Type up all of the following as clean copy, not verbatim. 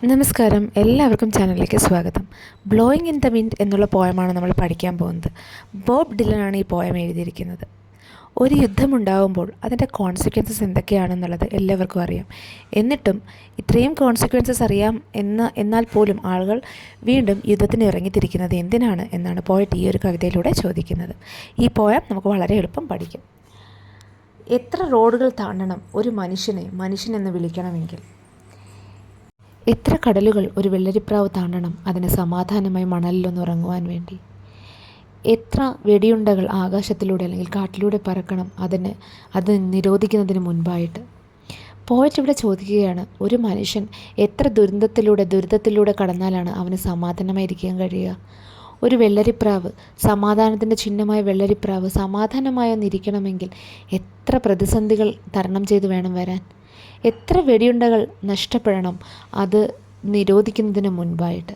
നമസ്കാരം, എല്ലാവർക്കും ചാനലിലേക്ക് സ്വാഗതം. ബ്ലോയിങ് ഇൻ ദ വിൻഡ് എന്നുള്ള പോയമാണ് നമ്മൾ പഠിക്കാൻ പോകുന്നത്. ബോബ് ഡിലനാണ് ഈ പോയം എഴുതിയിരിക്കുന്നത്. ഒരു യുദ്ധമുണ്ടാകുമ്പോൾ അതിൻ്റെ കോൺസിക്വൻസസ് എന്തൊക്കെയാണെന്നുള്ളത് എല്ലാവർക്കും അറിയാം. എന്നിട്ടും ഇത്രയും കോൺസിക്വൻസസ് അറിയാം എന്നാൽ പോലും ആളുകൾ വീണ്ടും യുദ്ധത്തിന് ഇറങ്ങിത്തിരിക്കുന്നത് എന്തിനാണ് എന്നാണ് പോയറ്റ് ഈ ഒരു കവിതയിലൂടെ ചോദിക്കുന്നത്. ഈ പോയം നമുക്ക് വളരെ എളുപ്പം പഠിക്കും. എത്ര റോഡുകൾ താണ്ടണം ഒരു മനുഷ്യനെന്ന് വിളിക്കണമെങ്കിൽ? എത്ര കടലുകൾ ഒരു വെള്ളരിപ്രാവ് താണ്ടണം അതിന് സമാധാനമായി മണലിലൊന്ന് ഉറങ്ങുവാൻ വേണ്ടി? എത്ര വെടിയുണ്ടകൾ ആകാശത്തിലൂടെ അല്ലെങ്കിൽ കാട്ടിലൂടെ പറക്കണം അത് നിരോധിക്കുന്നതിന് മുൻപായിട്ട്? പോയറ്റ് ഇവിടെ ചോദിക്കുകയാണ്, ഒരു മനുഷ്യൻ എത്ര ദുരിതത്തിലൂടെ കടന്നാലാണ് അവന് സമാധാനമായിരിക്കാൻ കഴിയുക? ഒരു വെള്ളരിപ്രാവ്, സമാധാനത്തിൻ്റെ ചിഹ്നമായ വെള്ളരിപ്രാവ് സമാധാനമായി ഒന്നിരിക്കണമെങ്കിൽ എത്ര പ്രതിസന്ധികൾ തരണം ചെയ്ത് വേണം വരാൻ? എത്ര വെടിയുണ്ടകൾ നഷ്ടപ്പെടണം അത് നിരോധിക്കുന്നതിന് മുൻപായിട്ട്?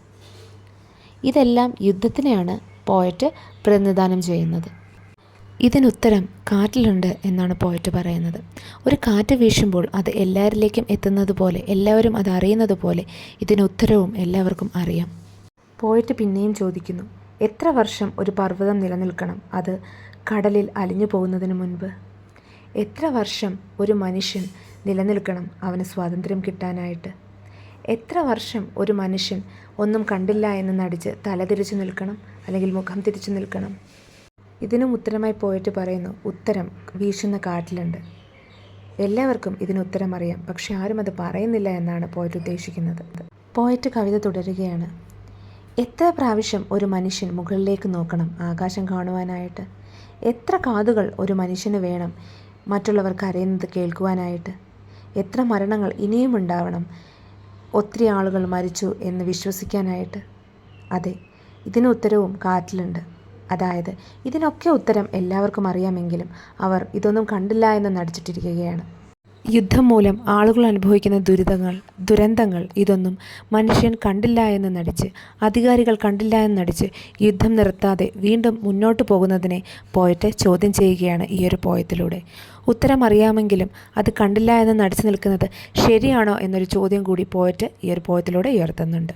ഇതെല്ലാം യുദ്ധത്തിനെയാണ് പോയറ്റ് പ്രതിനിധാനം ചെയ്യുന്നത്. ഇതിനുത്തരം കാറ്റിലുണ്ട് എന്നാണ് പോയറ്റ് പറയുന്നത്. ഒരു കാറ്റ് വീശുമ്പോൾ അത് എല്ലാവരിലേക്കും എത്തുന്നത് പോലെ, എല്ലാവരും അത് അറിയുന്നത് പോലെ ഇതിനുത്തരവും എല്ലാവർക്കും അറിയാം. പോയറ്റ് പിന്നെയും ചോദിക്കുന്നു, എത്ര വർഷം ഒരു പർവ്വതം നിലനിൽക്കണം അത് കടലിൽ അലിഞ്ഞു പോകുന്നതിന് മുൻപ്? എത്ര വർഷം ഒരു മനുഷ്യൻ നിലനിൽക്കണം അവന് സ്വാതന്ത്ര്യം കിട്ടാനായിട്ട്? എത്ര വർഷം ഒരു മനുഷ്യൻ ഒന്നും കണ്ടില്ല എന്ന് നടിച്ച് തലതിരിച്ചു നിൽക്കണം അല്ലെങ്കിൽ മുഖം തിരിച്ചു നിൽക്കണം? ഇതിനും ഉത്തരമായി പോയിട്ട് പറയുന്നു, ഉത്തരം വീശുന്ന കാറ്റിലുണ്ട്. എല്ലാവർക്കും ഇതിന് ഉത്തരം അറിയാം, പക്ഷെ ആരും അത് പറയുന്നില്ല എന്നാണ് പോയറ്റ് ഉദ്ദേശിക്കുന്നത്. പോയറ്റ് കവിത തുടരുകയാണ്. എത്ര പ്രാവശ്യം ഒരു മനുഷ്യൻ മുകളിലേക്ക് നോക്കണം ആകാശം കാണുവാനായിട്ട്? എത്ര കാതുകൾ ഒരു മനുഷ്യന് വേണം മറ്റുള്ളവർ കരയുന്നത് കേൾക്കുവാനായിട്ട്? എത്ര മരണങ്ങൾ ഇനിയും ഉണ്ടാവണം ഒത്തിരി ആളുകൾ മരിച്ചു എന്ന് വിശ്വസിക്കാനായിട്ട്? അതെ, ഇതിന് ഉത്തരവും കാറ്റിലുണ്ട്. അതായത് ഇതിനൊക്കെ ഉത്തരം എല്ലാവർക്കും അറിയാമെങ്കിലും അവർ ഇതൊന്നും കണ്ടില്ല എന്ന് നടിച്ചിട്ടിരിക്കുകയാണ്. യുദ്ധം മൂലം ആളുകൾ അനുഭവിക്കുന്ന ദുരന്തങ്ങൾ ഇതൊന്നും മനുഷ്യൻ കണ്ടില്ല എന്ന് നടിച്ച്, അധികാരികൾ കണ്ടില്ല എന്ന് നടിച്ച് യുദ്ധം നിർത്താതെ വീണ്ടും മുന്നോട്ട് പോകുന്നതിനെ പോയറ്റ് ചോദ്യം ചെയ്യുകയാണ് ഈ ഒരു പോയത്തിലൂടെ. ഉത്തരം അറിയാമെങ്കിലും അത് കണ്ടില്ല എന്ന് നടിച്ചു നിൽക്കുന്നത് ശരിയാണോ എന്നൊരു ചോദ്യം കൂടി പോയറ്റ് ഈ ഒരു പോയത്തിലൂടെ ഉയർത്തുന്നുണ്ട്.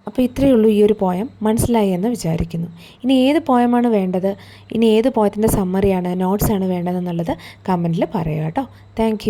അപ്പോൾ ഇത്രയേ ഉള്ളൂ ഈ ഒരു പോയം. മനസ്സിലായി എന്ന് വിചാരിക്കുന്നു. ഇനി ഏത് പോയമാണ് വേണ്ടത്, ഇനി ഏത് പോയത്തിൻ്റെ സമ്മറിയാണ്, നോട്ട്സാണ് വേണ്ടതെന്നുള്ളത് കമൻറ്റിൽ പറയുക കേട്ടോ. താങ്ക്